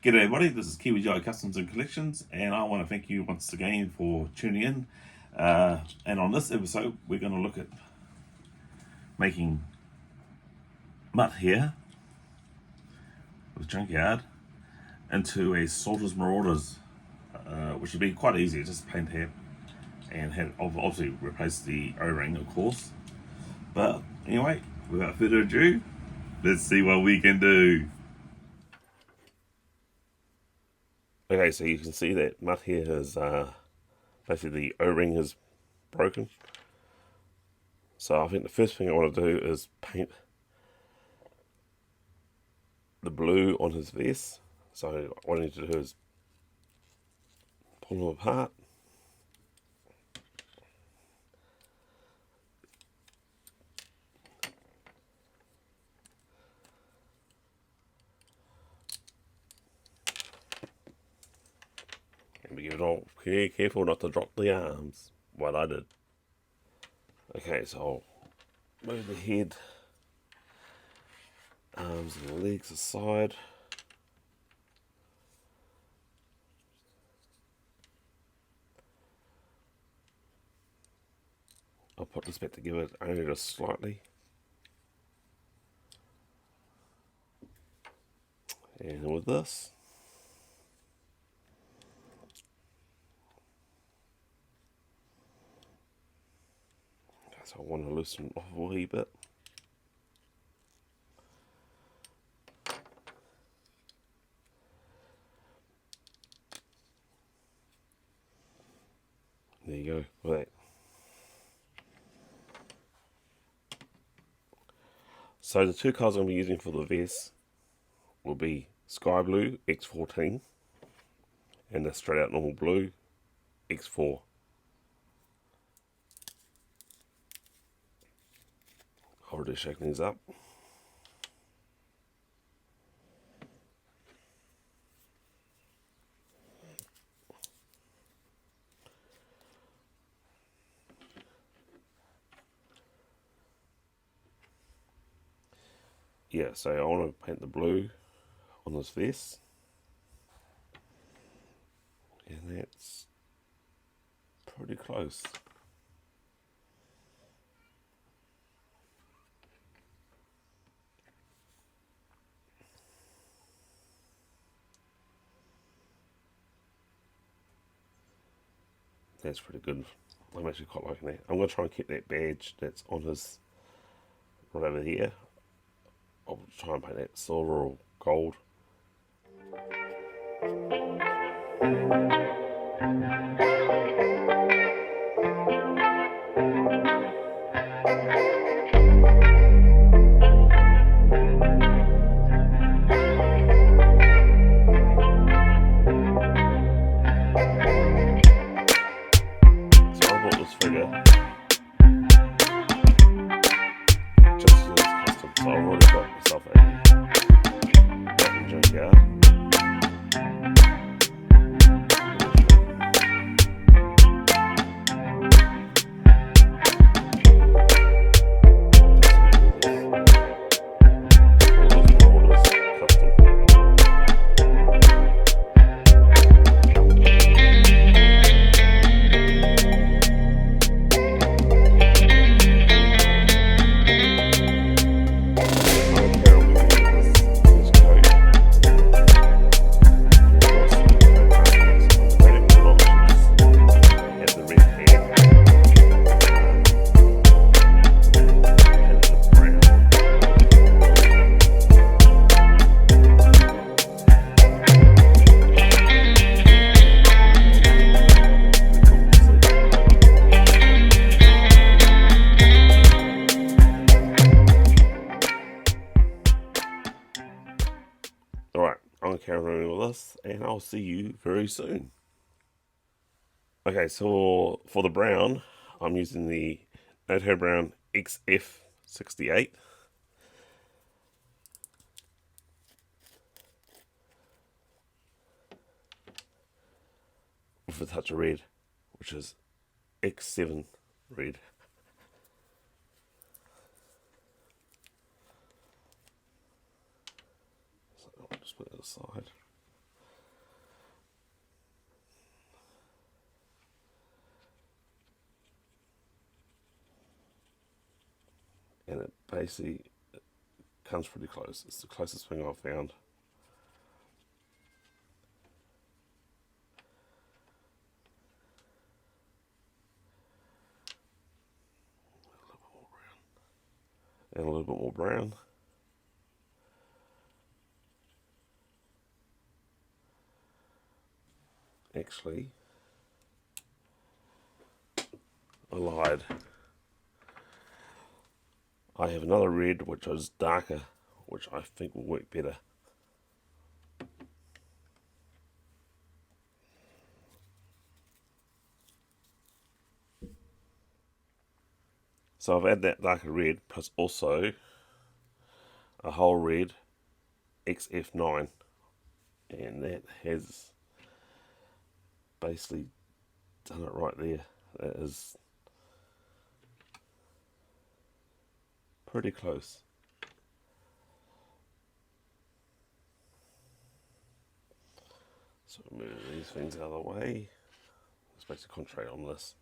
G'day everybody, this is Kiwi Customs and Collections, and I want to thank you once again for tuning in. And on this episode, we're going to look at making mutt here with Junkyard into a Sorter's Marauders, which would be quite easy. Just paint here and obviously replace the O-ring, of course. But anyway, without further ado, let's see what we can do. Okay, so you can see that mutt here is basically the O-ring is broken. So I think the first thing I want to do is paint the blue on his vest. So what I need to do is pull them apart. And be all careful not to drop the arms, what I did. Okay, so I'll move the head, arms and legs aside. I'll put this back together only just slightly. And with this, so I want to loosen off a wee bit. There you go, with that. So the two colours I'm going to be using for the vest will be Sky Blue X14 and the Straight Out Normal Blue X4. Already shaking these up. Yeah, so I want to paint the blue on this vest, and that's pretty close. That's pretty good. I'm actually quite liking that. I'm going to try and keep that badge that's on his right over here. I'll try and paint that silver or gold. So I've already got myself a Junkyard. Alright, I'm going to carry on with this, and I'll see you very soon. Okay, so for the brown, I'm using the NATO Brown XF68. With a touch of red, which is X7 red. So I'll just put it aside. and it basically comes pretty close. It's the closest thing I've found. And a little bit more brown. Actually, I lied. I have another red which is darker, which I think will work better. So I've added that darker red plus also a whole red XF9, and that has basically done it right there. That is pretty close. So move these things out of the way. Let's basically concentrate on this.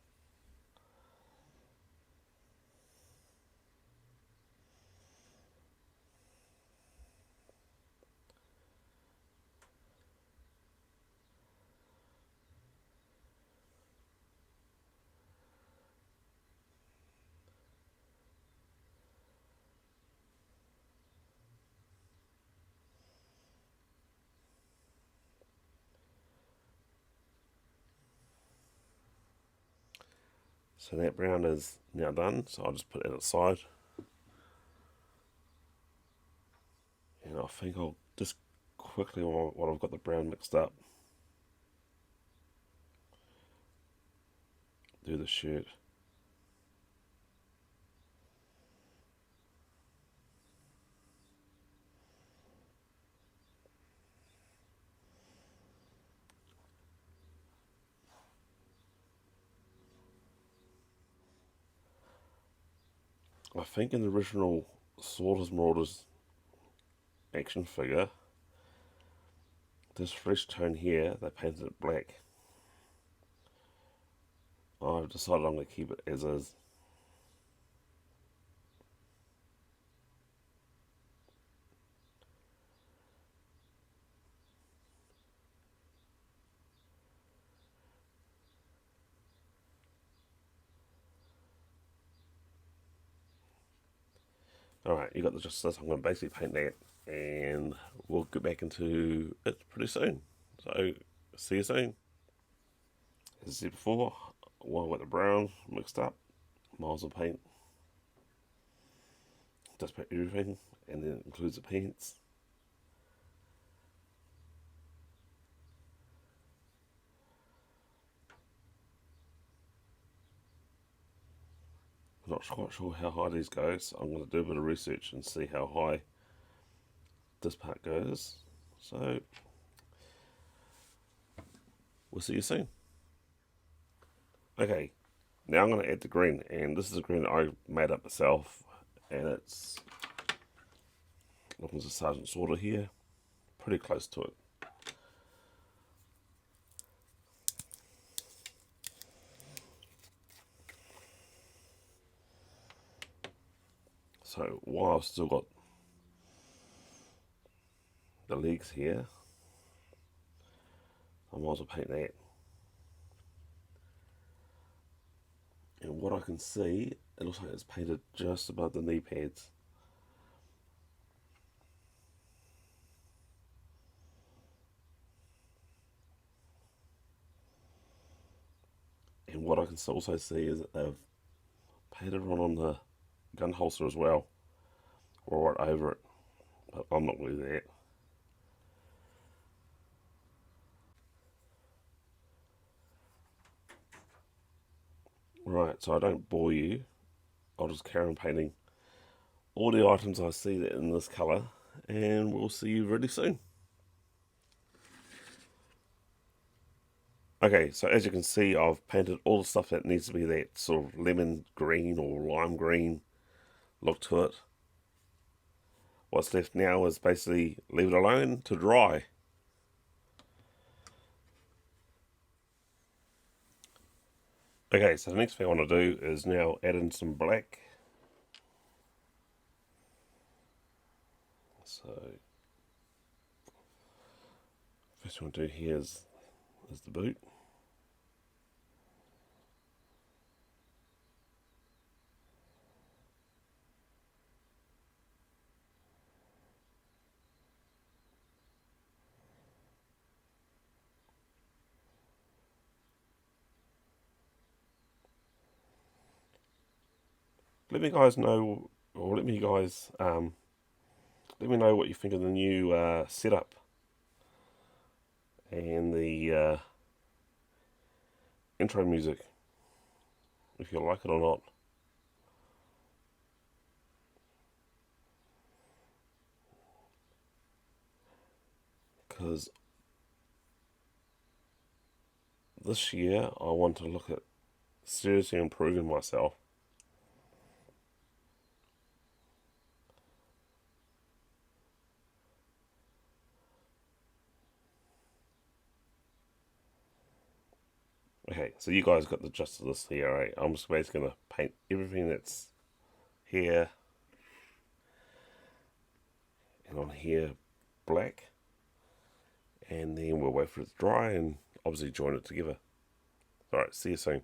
So that brown is now done, so I'll just put it aside. And I think I'll just quickly, while I've got the brown mixed up, do the shirt. I think in the original Marauders action figure, this fresh tone here, they painted it black. I've decided I'm going to keep it as is. Alright, you got the justice. I'm going to basically paint that, and we'll get back into it pretty soon. So, see you soon. As I said before, while I got the brown mixed up, miles of paint. Just paint everything, and then it includes the pants. I'm not quite sure how high these go, so I'm going to do a bit of research and see how high this part goes. So, we'll see you soon. Okay, now I'm going to add the green, and this is a green that I made up myself, and it's looking as a Sergeant Sorter here, pretty close to it. So while I've still got the legs here, I might as well paint that. And what I can see, it looks like it's painted just above the knee pads. And what I can also see is that they've painted one on the gun holster as well, or right over it, but I'm not going to do that. Right, so I don't bore you, I'll just carry on painting all the items I see that in this colour, and we'll see you really soon. Okay, so as you can see, I've painted all the stuff that needs to be that sort of lemon green or lime green look to it. What's left now is basically leave it alone to dry. Okay, so the next thing I want to do is now add in some black. First thing we'll do here is the boot. Let me guys know, or let me know what you think of the new setup and the intro music, if you like it or not. Because this year I want to look at seriously improving myself. Okay, so you guys got the gist of this here, right? I'm just basically going to paint everything that's here and on here black, and then we'll wait for it to dry and obviously join it together. Alright, see you soon.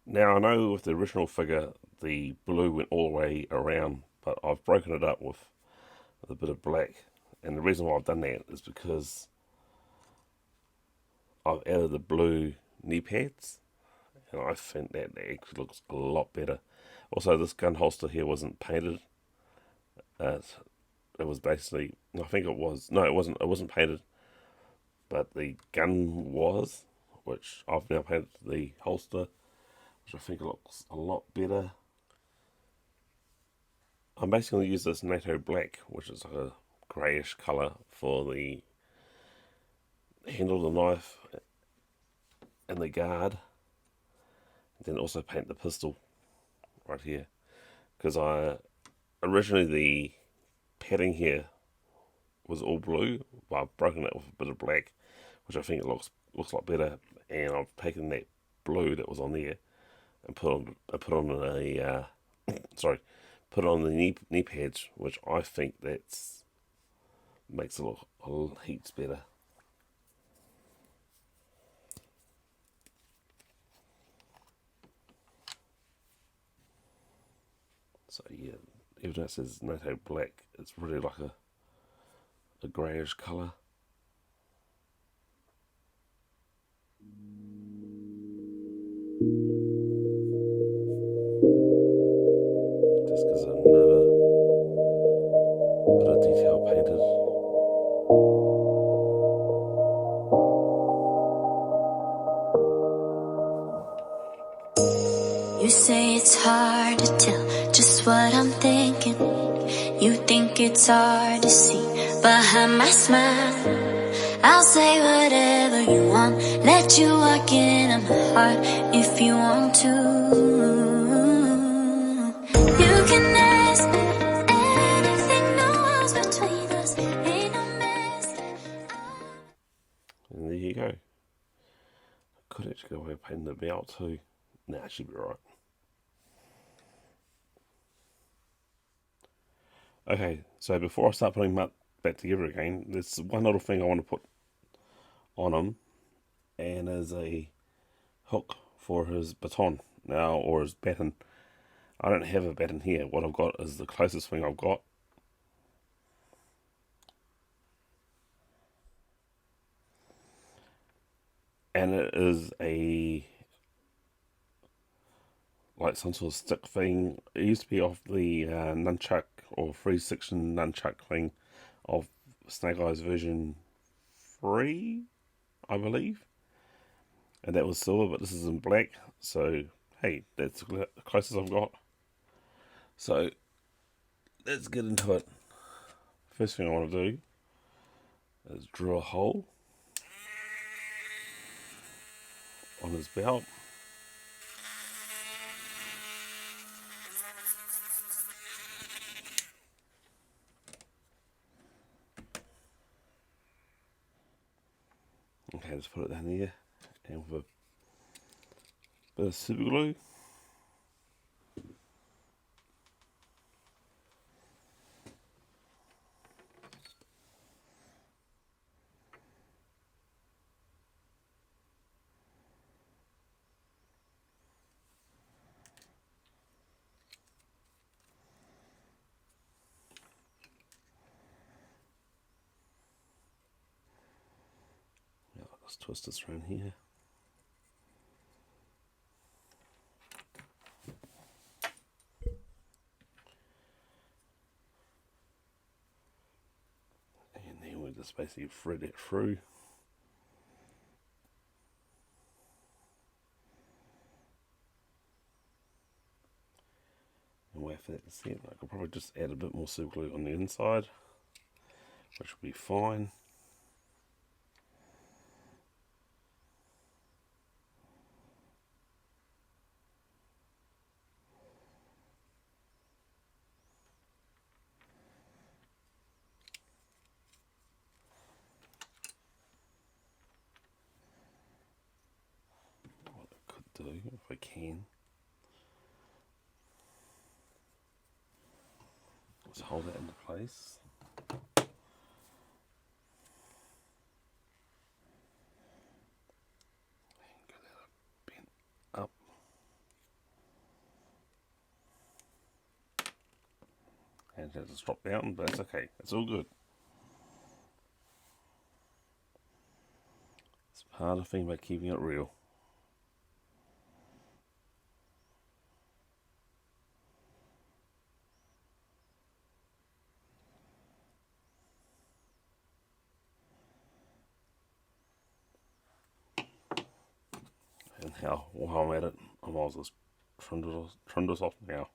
Now I know with the original figure the blue went all the way around, but I've broken it up with a bit of black, and the reason why I've done that is because I've added the blue knee pads, and I think that actually looks a lot better. Also, this gun holster here wasn't painted. It was basically, I think it was, no, it wasn't painted, but the gun was, which I've now painted the holster, which I think looks a lot better. I'm basically going to use this NATO black, which is like a greyish colour, for the handle of the knife and the guard, and then also paint the pistol right here, because originally the padding here was all blue, but I've broken it with a bit of black, which I think it looks a lot better, and I've taken that blue that was on there and put on the knee pads, which I think makes it look heaps better. So yeah, even though it says NATO black, it's really like a greyish colour. Just gives it another bit of detail painted. You say it's hard to tell just what I'm thinking. You think it's hard to see behind my smile. I'll say whatever you want, let you walk into my heart if you want to. You can ask me anything, no walls between us, ain't no mess. And there you go. I could actually go away and paint the belt too. Nah, it should be right. Okay, so before I start putting Mutt back together again, there's one little thing I want to put on him, and is a hook for his baton now, or his baton. I don't have a baton here. What I've got is the closest thing I've got. And it is like some sort of stick thing. It used to be off the nunchuck or 3-section nunchuck thing of Snake Eyes version 3, I believe. And that was silver, but this is in black. So, hey, that's the closest I've got. So, let's get into it. First thing I want to do is drill a hole on his belt. Okay, just put it down here, and with a bit of super glue. Let's twist this around here. And then we just basically thread it through. And wait for that to set. I could probably just add a bit more super glue on the inside, which will be fine. What I could do, if I can, let's hold that into place. And get that bent up. And it just drop down, but it's okay. It's all good. It's part of the thing about keeping it real. And now, while I'm at it, I might as well trim this off now.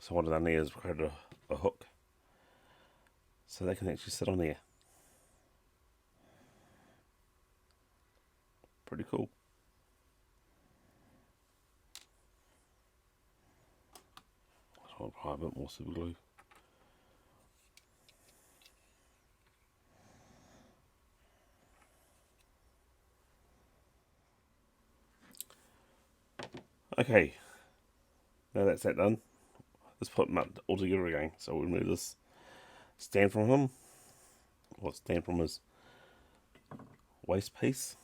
So what I've done there is created a hook, so they can actually sit on there. Pretty cool. So I'll apply a bit more super glue. Okay, now that's that done. Let's put Mutt all together again. So we'll remove this stand from him, or stand from his waist piece.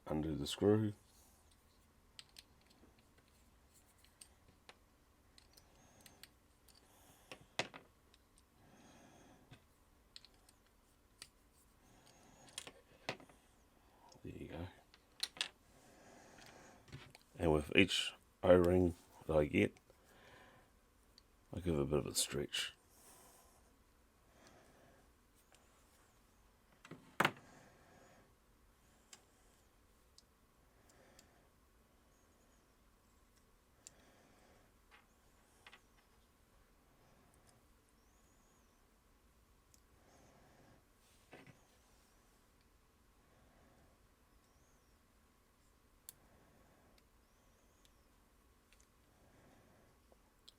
Undo the screw. There you go. And with each O-ring that I get, I give it a bit of a stretch.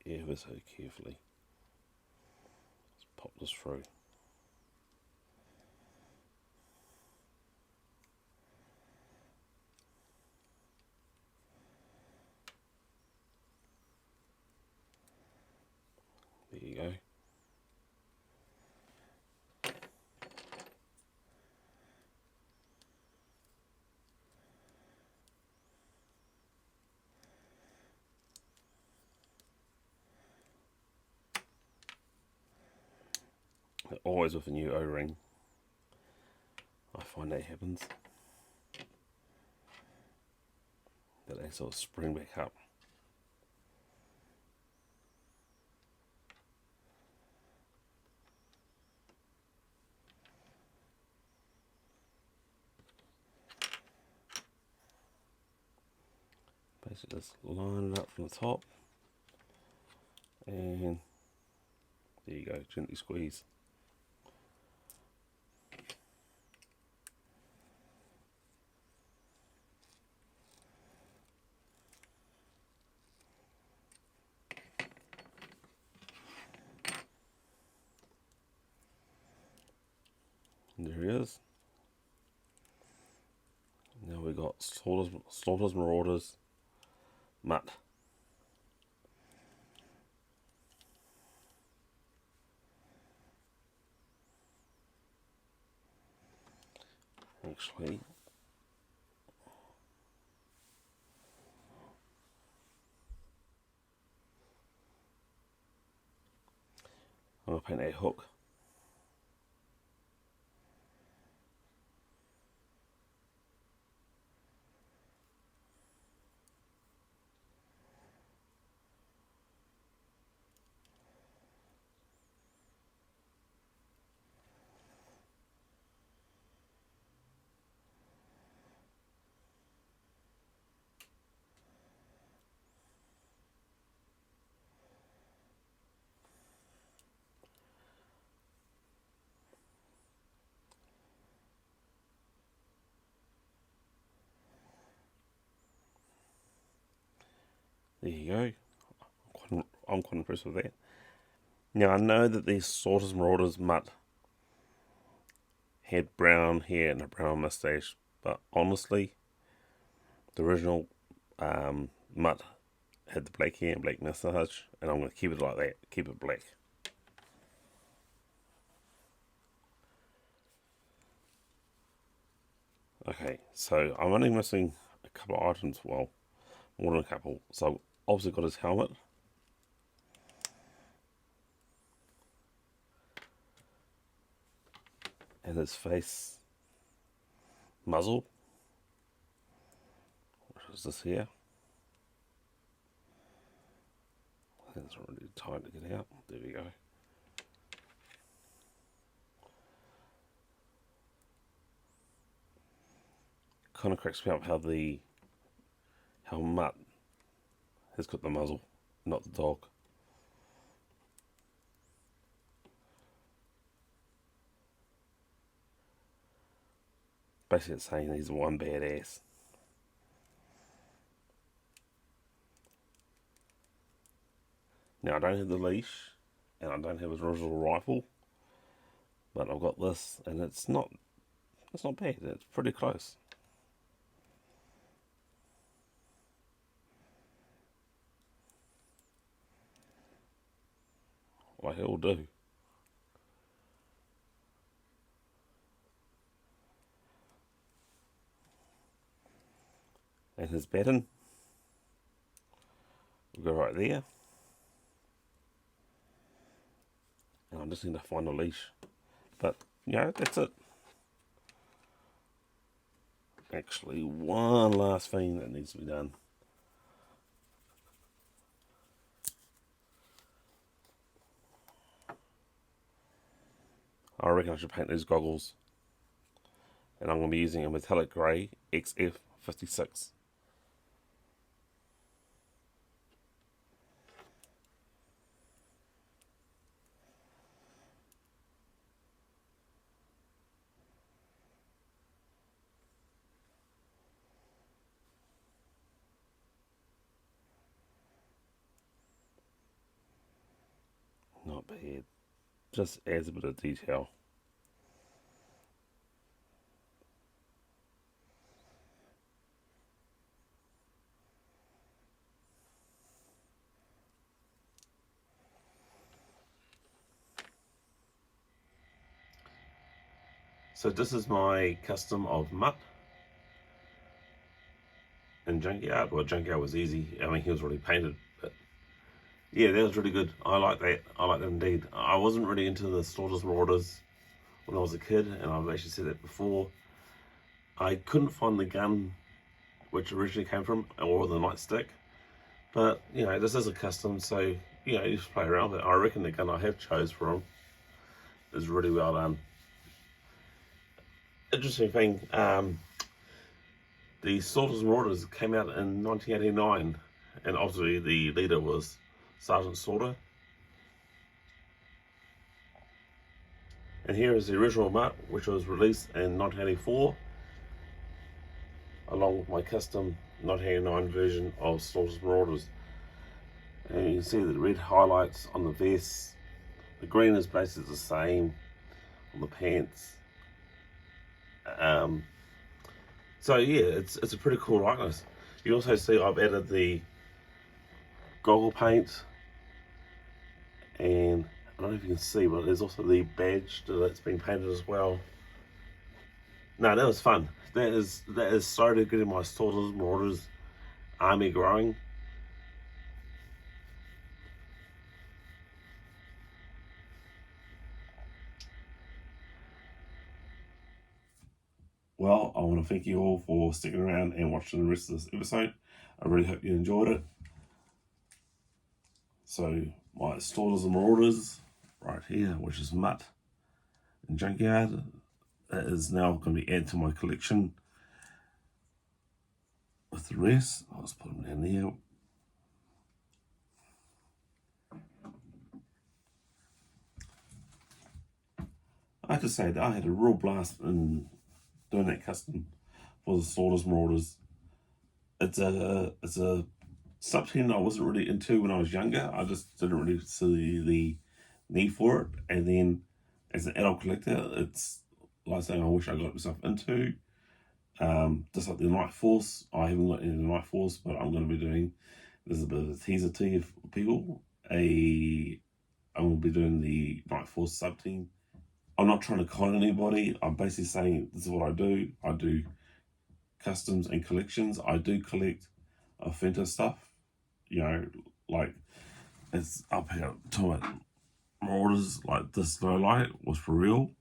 Ever so carefully. Let's pop this through. There you go. Always with a new O-ring, I find that happens, that they sort of spring back up. Basically just line it up from the top, and there you go, gently squeeze. There he is. Now we got Slaughters Marauders Mutt. Actually, I'm going to paint a hook. There you go. I'm quite impressed with that. Now I know that these Slaughters Marauders Mutt had brown hair and a brown mustache, but honestly, the original Mutt had the black hair and black mustache, and I'm going to keep it like that. Keep it black. Okay, so I'm only missing a couple of items. Well, more than a couple. So obviously got his helmet. And his face muzzle. What is this here? I think it's already tight to get out. There we go. Kind of cracks me up how Mutt has got the muzzle, not the dog. Basically it's saying he's one badass. Now I don't have the leash, and I don't have his original rifle, but I've got this, and it's not bad. It's pretty close. Like it'll do. And his baton will go right there. And I just need to find a leash. But, that's it. Actually, one last thing that needs to be done. I reckon I should paint these goggles. And I'm going to be using a metallic grey XF56. Not bad. Just adds a bit of detail. So this is my custom of Mutt and Junkyard. Well, Junkyard was easy. I mean, he was already painted, but yeah, that was really good. I like that. I like that indeed. I wasn't really into the Slaughters Marauders when I was a kid, and I've actually said that before. I couldn't find the gun which originally came from, or the nightstick. But, this is a custom, so, you just play around with it. I reckon the gun I have chose for him is really well done. Interesting thing, the Slaughters Marauders came out in 1989, and obviously the leader was Sergeant Slaughter. And here is the original Mutt, which was released in 1984, along with my custom 1989 version of Slaughters Marauders. And you can see the red highlights on the vest. The green is basically the same on the pants. So yeah, it's a pretty cool likeness. You also see I've added the goggle paint, and I don't know if you can see, but there's also the badge that's been painted as well. No, that was fun. That is started getting my Marauders army growing. Well, I want to thank you all for sticking around and watching the rest of this episode. I really hope you enjoyed it. So, my Marauders right here, which is Mutt and Junkyard, that is now going to be added to my collection with the rest. I'll just put them down there. I have to say that I had a real blast in doing that custom for the Marauders. It's a sub-team I wasn't really into when I was younger. I just didn't really see the need for it. And then as an adult collector, it's like saying I wish I got myself into. Just like the Night Force, I haven't got into the Night Force, but I'm going to be doing, there's a bit of a teaser to you for people. I'm going to be doing the Night Force sub-team. I'm not trying to con anybody. I'm basically saying this is what I do. I do customs and collections. I do collect Fenta stuff. You know, like it's up here to it. Marauders, like this Lowlight was for real.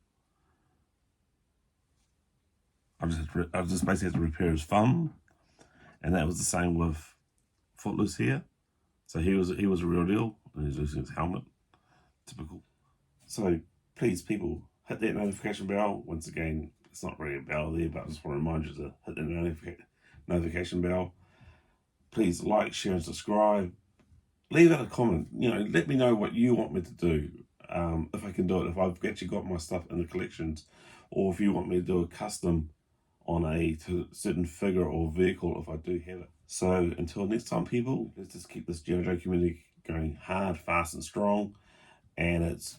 I just basically had to repair his thumb, and that was the same with Footloose here. So he was a real deal, and he's losing his helmet. Typical. So please, people, hit that notification bell. Once again, it's not really a bell there, but I just want to remind you to hit the notification bell. Please like, share, and subscribe. Leave out a comment. You know, let me know what you want me to do. If I can do it, if I've actually got my stuff in the collections, or if you want me to do a custom on a certain figure or vehicle, if I do have it. So until next time, people, let's just keep this JoJo community going hard, fast, and strong. And it's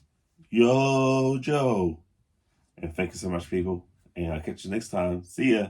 Yo Joe. And thank you so much, people. And I'll catch you next time. See ya.